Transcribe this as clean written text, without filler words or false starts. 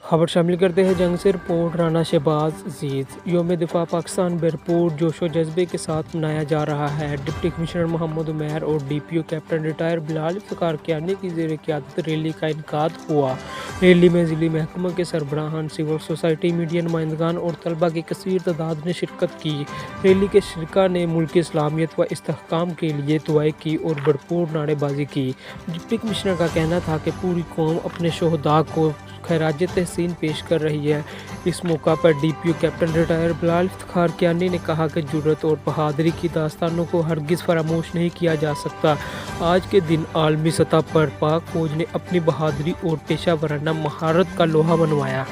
खबर शामिल करते हैं जंग से रिपोर्ट। राना शहबाज अजीज़ यौम दिफा पाकिस्तान भरपूर जोशो जज्बे के साथ मनाया जा रहा है। डिप्टी कमिश्नर मोहम्मद उमैर और DPO captain retire Bilal Iftikhar Kiani की ज़ेर क़यादत रैली का इनकाद हुआ। रैली में ज़िली महकमा के सरबराहान, सिविल सोसाइटी, मीडिया नुमाइंदगान और तलबा की कसीर तादाद ने शिरकत की। रैली के शरका ने मुल्क की इस्लामियत व इस्तेहकाम के लिए दुआएं की और भरपूर नारेबाजी की। डिप्टी कमिश्नर का कहना था कि पूरी कौम अपने शोहदा को खैराज तहसीन पेश कर रही है। इस मौका पर DPO captain retire Bilal Iftikhar Kiani ने कहा कि जुर्रत और बहादुरी की दास्तानों को हरगिज़ फरामोश नहीं किया जा सकता। आज के दिन आलमी सतह पर पाक फौज ने अपनी बहादुरी और पेशा वराना महारत का लोहा मनवाया।